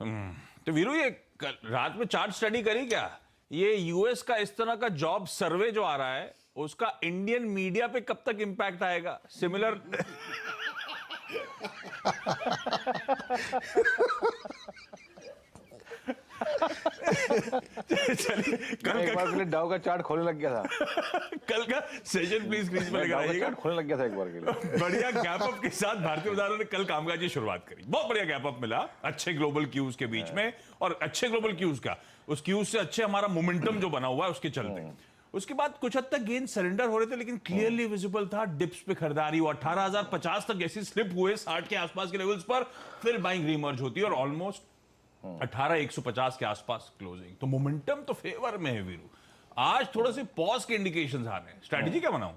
तो वीरू ये रात में चार्ट स्टडी करी क्या? ये यूएस का इस तरह का जॉब सर्वे जो आ रहा है उसका इंडियन मीडिया पे कब तक इंपैक्ट आएगा? सिमिलर चलिए कल एक बार का के लिए डाउ का चार्ट खोलने लग गया था। कल का सेशन प्लीज स्क्रीन पर लेकर आइएगा। चार्ट खोलने लग गया था एक बार के लिए। बढ़िया गैप अप के साथ भारतीय बाजारों ने कल कामकाज की शुरुआत करी। बहुत बढ़िया गैप अप मिला अच्छे ग्लोबल क्यूज के बीच में, और अच्छे ग्लोबल क्यूज का उस क्यूज से अच्छे हमारा मोमेंटम जो बना हुआ है उसके चलते। उसके बाद कुछ हद तक गेन सरेंडर हो रहे थे, लेकिन क्लियरली विजिबल था डिप्स पे खरीदारी। वो 18,050 तक जैसी स्लिप हुए 60 के आसपास के लेवल्स पर, फिर बाइंग रीमर्ज होती है और ऑलमोस्ट 18,150 के आसपास क्लोजिंग। तो मोमेंटम तो फेवर में है वीरू। आज थोड़े से पॉज के इंडिकेशंस आ रहे हैं। स्ट्रैटेजी क्या बनाऊं?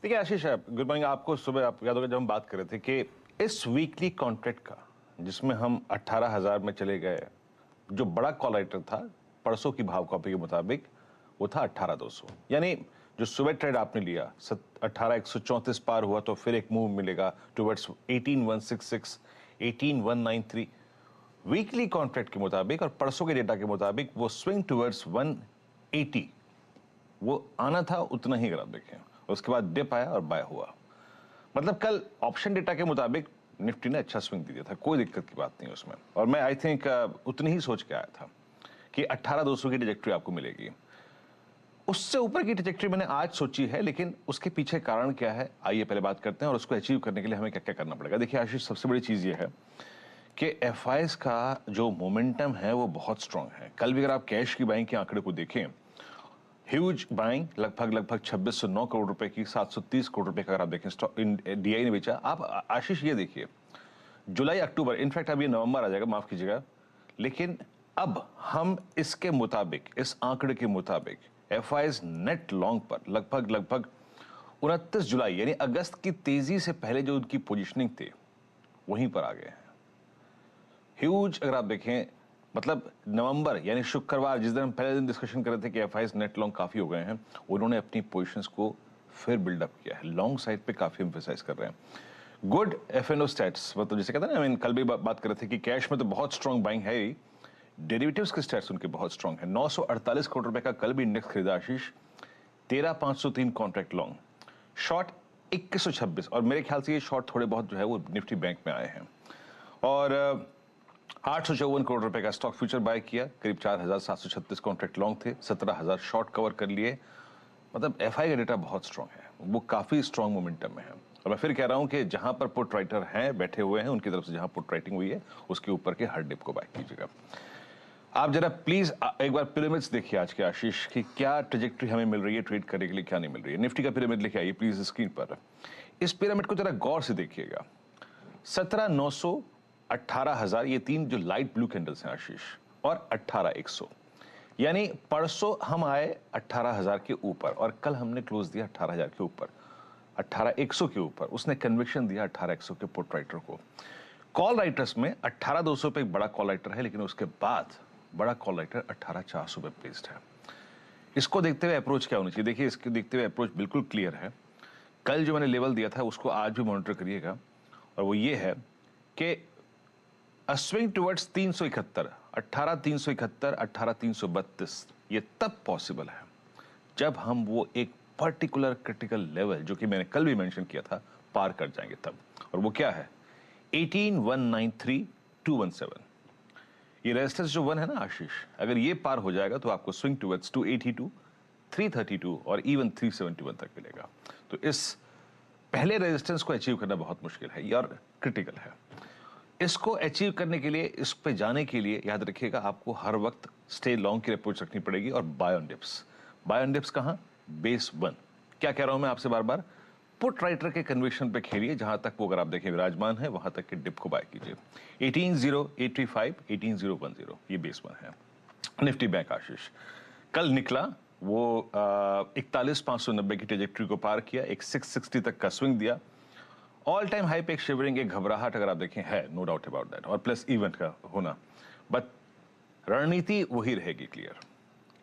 देखिए आशीष, गुड मॉर्निंग आपको। सुबह आप याद होगा जब हम बात कर रहे थे कि इस वीकली कॉन्ट्रैक्ट का जिसमें हम 18,000 में चले गए, जो बड़ा कॉल राइटर था परसों की भाव कॉपी के मुताबिक वो था 18,200। यानी जो सुबह ट्रेड आपने लिया 18,134 पार हुआ तो फिर एक मूव मिलेगा टुवर्ड्स 18,166, 18,193 वीकली कॉन्ट्रैक्ट के मुताबिक, और परसों के डेटा के मुताबिक वो स्विंग टुवर्ड्स 180 वो आना था उतना ही। अगर आप देखें उसके बाद डिप आया और बाय हुआ। मतलब कल ऑप्शन डेटा के मुताबिक निफ्टी ने अच्छा स्विंग दिया था, कोई दिक्कत की बात नहीं उसमें। और मैं आई थिंक उतनी ही सोच के आया था कि 18,200 की ट्रैजेक्टरी आपको मिलेगी। उससे ऊपर की ट्रैजेक्टरी मैंने आज सोची है, लेकिन उसके पीछे कारण क्या है आइए पहले बात करते हैं, और उसको अचीव करने के लिए हमें क्या क्या करना पड़ेगा। देखिए आशीष, सबसे बड़ी चीज ये है कि एफआईएस का जो मोमेंटम है वो बहुत स्ट्रांग है। कल भी अगर आप कैश की बाइंग के आंकड़े को देखें, ह्यूज बाइंग लगभग 2609 करोड़ रुपए की, 730 करोड़ रुपए का अगर आप देखें डीआई ने बेचा। आप आशीष ये देखिए, जुलाई अक्टूबर, इनफैक्ट अब ये नवंबर आ जाएगा, माफ कीजिएगा, लेकिन अब हम इसके मुताबिक, इस आंकड़े के मुताबिक एफआईएस नेट लॉन्ग पर लगभग 29 जुलाई यानी अगस्त की तेजी से पहले जो उनकी पोजीशनिंग थी वहीं पर आ गए हैं। ह्यूज अगर आप देखें, मतलब नवंबर यानी शुक्रवार, जिस दिन हम पहले दिन डिस्कशन कर रहे थे कि एफआईएस नेट लॉन्ग काफी हो गए हैं, उन्होंने अपनी पोजीशंस को फिर बिल्डअप किया है, लॉन्ग साइड पे काफी एम्फेसाइज कर रहे हैं। गुड एफएनओ स्टैट्स, मतलब जैसे कहते हैं ना, आई मीन कल भी बात कर रहे थे कि कैश में तो बहुत स्ट्रॉन्ग बाइंग है ही, डेरिवेटिव्स के स्टैट्स उनके बहुत स्ट्रॉन्ग है। 948 करोड़ रुपए का कल भी इंडेक्स खरीदा आशीष, 13,503 कॉन्ट्रैक्ट लॉन्ग, शॉर्ट 2126, और मेरे ख्याल से ये शॉर्ट थोड़े बहुत जो है वो निफ्टी बैंक में आए हैं। और 854 करोड़ रुपए का स्टॉक फ्यूचर बाय किया, करीब 4,736 कॉन्ट्रैक्ट लॉन्ग थे, 17,000 शॉर्ट कवर कर लिए। मतलब एफआई का डेटा बहुत स्ट्रांग है, वो काफी स्ट्रांग मोमेंटम में है। और मैं फिर कह रहा हूं कि जहां पर पुट राइटर हैं बैठे हुए हैं, उनकी तरफ से जहां पुट राइटिंग हुई है उसके ऊपर के हर डिप को बाय कीजिएगा। आप जरा प्लीज एक बार पिरामिड्स देखिए आज के आशीष की, क्या ट्रेजेक्ट्री हमें मिल रही है ट्रेड करने के लिए, क्या नहीं मिल रही है। निफ्टी का पिरामिड लेके आइए प्लीज स्क्रीन पर। इस पिरामिड को जरा गौर से देखिएगा। 17,900, 18,000, ये तीन जो लाइट ब्लू कैंडल्स हैं आशीष, और 18,100, यानी परसों हम आए 18,000 के ऊपर और कल हमने क्लोज दिया 18,000 के ऊपर, 18,100 के ऊपर। उसने कन्विक्शन दिया 18,100 के पुट राइटर को। कॉल राइटर्स में 18,200 पे एक बड़ा कॉल राइटर है, लेकिन उसके बाद बड़ा कॉल राइटर 18,400 पे प्लेस्ड है। इसको देखते हुए अप्रोच क्या होनी चाहिए? देखिए इसको देखते हुए अप्रोच बिल्कुल क्लियर है। कल जो मैंने लेवल दिया था उसको आज भी मॉनिटर करिएगा, और वो ये है कि स्विंग टुवर्ड्स 371, 18,371, 18,332 ये तब पॉसिबल है जब हम वो एक पर्टिकुलर क्रिटिकल लेवल, जो कि मैंने कल भी मेंशन किया था, पार कर जाएंगे तब। और वो क्या है? 18,193, 217। ये रेजिस्टेंस जो 1 है ना आशीष, अगर ये पार हो जाएगा तो आपको स्विंग टुवर्ड्स 282, 332 और इवन 371 तक मिलेगा। तो इस पहले रेजिस्टेंस को अचीव करना बहुत मुश्किल है और क्रिटिकल है। इसको अचीव करने के लिए, इस पे जाने के लिए याद रखिएगा आपको हर वक्त स्टे लॉन्ग की अप्रोच रखनी पड़ेगी, और buy on dips. Buy on dips कहां? बेस 1। क्या कह रहा हूं मैं आपसे बार बार? पुट राइटर के कन्विक्शन पे खेलिए, जहां तक वो अगर आप देखें विराजमान है वहां तक के डिप को बाय कीजिए। 18,085, 18,010 ये बेस 1 है। निफ्टी बैंक आशीष कल निकला, वो 41,590 की ट्रेजेक्टरी को पार किया, एक 660 तक का स्विंग दिया, ऑल टाइम हाई पे एक शिवरिंग, एक घबराहट अगर आप देखें है, नो डाउट अबाउट दैट, और प्लस इवेंट का होना, बट रणनीति वही रहेगी क्लियर।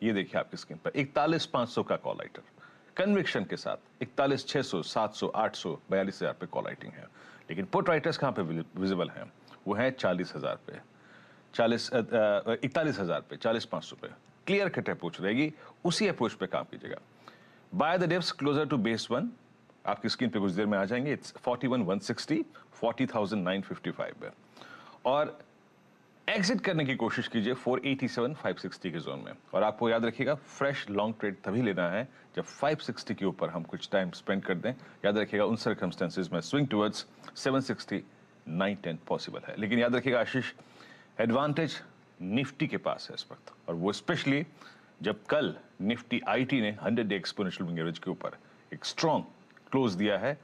ये देखिए आपकी स्क्रीन पर 41,500 का कॉल राइटर कन्विक्शन के साथ, 41,600, 700, 800, 42,000 पे कॉल राइटिंग है। लेकिन पुट राइटर्स कहाँ पे विजिबल हैं? वो हैं 40,000 पे, 41,000 पे, 40,500 पे। क्लियर कट अप्रोच रहेगी, उसी अप्रोच पे काम कीजिएगा। Buy the dips closer to base 1, आपकी स्क्रीन पे कुछ देर में आ जाएंगे। इट्स 41,160, 40,955 पे। और एग्जिट करने की कोशिश कीजिए 487,560 के जोन में। और आपको याद रखिएगा, फ्रेश लॉन्ग ट्रेड तभी लेना है जब 560 के ऊपर हम कुछ टाइम स्पेंड कर दें। याद रखिएगा, उन सर्कमस्टेंसेज में स्विंग टुवर्ड्स 760, 910 पॉसिबल है। लेकिन याद रखिएगा आशीष, एडवांटेज निफ्टी के पास है इस वक्त, और वो स्पेशली जब कल निफ्टी आईटी ने 100 डे एक्सपोनेंशियल मूविंग एवरेज के ऊपर एक स्ट्रॉन्ग क्लोज दिया है।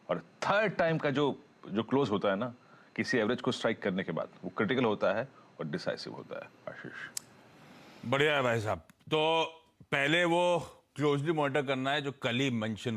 और थर्ड टाइम का जो क्लोज होता है ना किसी एवरेज को स्ट्राइक करने के बाद, वो क्रिटिकल होता है और डिसाइसिव होता है। आशीष, बढ़िया है भाई साहब। तो पहले वो क्लोजली मॉनिटर करना है जो कल ही मेंशन